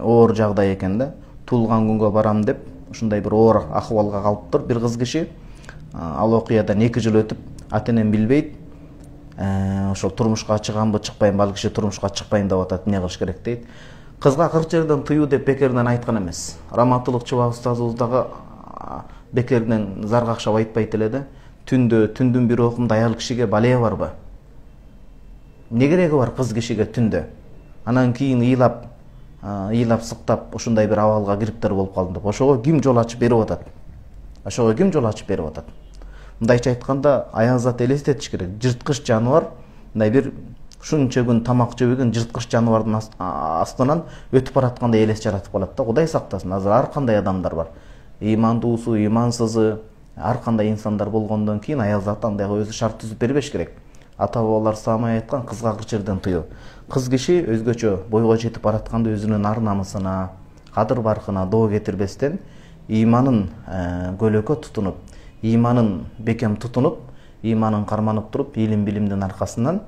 оор жагдай экен да. Туулган күнгө барам деп ушундай бир оор акыбалга калыптыр бир кыз киши. Ал окуядан 2 жыл өтүп, ата-энем билбейт. Ошол турмушка чыганбы, чыкпайынбы, ал киши турмушка чыкпайын деп атат, эмне кылыш керек дейт. Кызга 40 жерден тыюу деп бекерден айткан эмес. Раматылык Чыбак устазыбыз дагы бекерден заргакшап айтпайт эле да. Түндүн бир окумда аял кишиге балея барбы? Эмне кереги бар кыз кишиге түндө? Анан кийин ыйлап сыктап ушундай бир абалга кириптер болуп калдым деп. Ошого ким жол ачып берип атат? Мындайча айтканда, аязат элестетиш керек. Жырткыч жаныбар, мындай бир ушунча күн тамак жебеген жырткыч жаныбардын астынан өтүп бараткандай элес жаратып калат да. Кудай сактасын. Азыр ар кандай адамдар бар. Ыймандуусу, ыймансызы, ар кандай инсандар болгондон кийин аязат андайга өзү шарт түзүп бербеш керек. Ата-бабалар самай айткан кызга 40 жерден тыюу. Кыз киши өзгөчө бойго жетип баратканда өзүнүн ар намысына, кадыр баркына доо кетирбестен ыйманын көлөкө тутунуп, ыйманын бекем тутунуп, ыйманын карманып туруп, илим билимдин аркасынан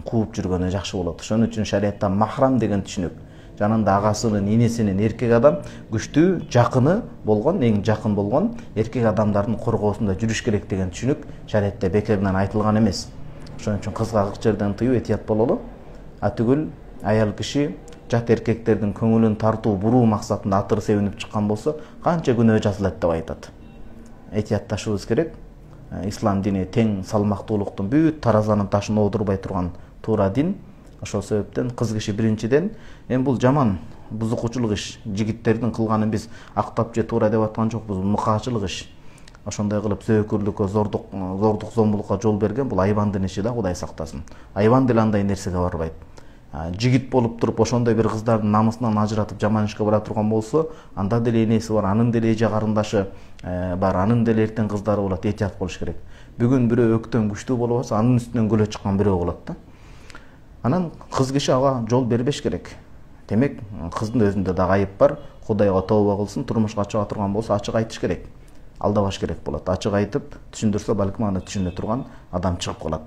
кууп жүргөнү жакшы болот. Ошон үчүн шариатта махрам деген түшүнүк. Жанында агасынын, инесинин эркек адам күчтүү, жакыны болгон, эң жакын болгон эркек адамдардын коргоосунда жүрүш керек деген түшүнүк шариатта бекерден айтылган эмес. Ошон үчүн кызга 40 жерден тыюу этият бололу. Түгүл аял киши жат эркектердин көңүлүн тартуу, буруу максатында атыр себинип чыккан болсо, канча күнөө жазылат деп айтат. Этиятташыбыз керек. Ислам дини тең салмактуулуктун бүт таразанын ташын оодурбай турган туура дин. Ошол себептен кыз киши биринчиден, бул жаман бузукучулук иш. Жигиттердин кылганын биз актап же туура деп аткан жокпуз, мукаачылык иш. Ошондой кылып зөөкүрлүккө, зордук зомбулукка жол берген бул айбандын иши да, Кудай сактасын. Айбан деле андай нерсеге барбайт. Жигит болуп туруп ошондой бир кыздардын намысынан ажыратып жаман ишке бара турган болсо, анда деле энеси бар, анын деле эже карындашы бар, анын деле эртең кыздары болот, этият болуш керек. Бүгүн бирөө өктөн күчтүү болуп атса, анын үстүнөн көлө чыккан бирөө болот да. Анан кыз киши ага жол бербеш керек. Демек, кыздын өзүндө да айып бар. Кудайга тооба кылсын, турмушка чыга турган болсо ачык айтыш керек. Алдабаш керек болот. Ачык айтып, түшүндүрсө, балким аны түшүнө турган адам чыгып калат.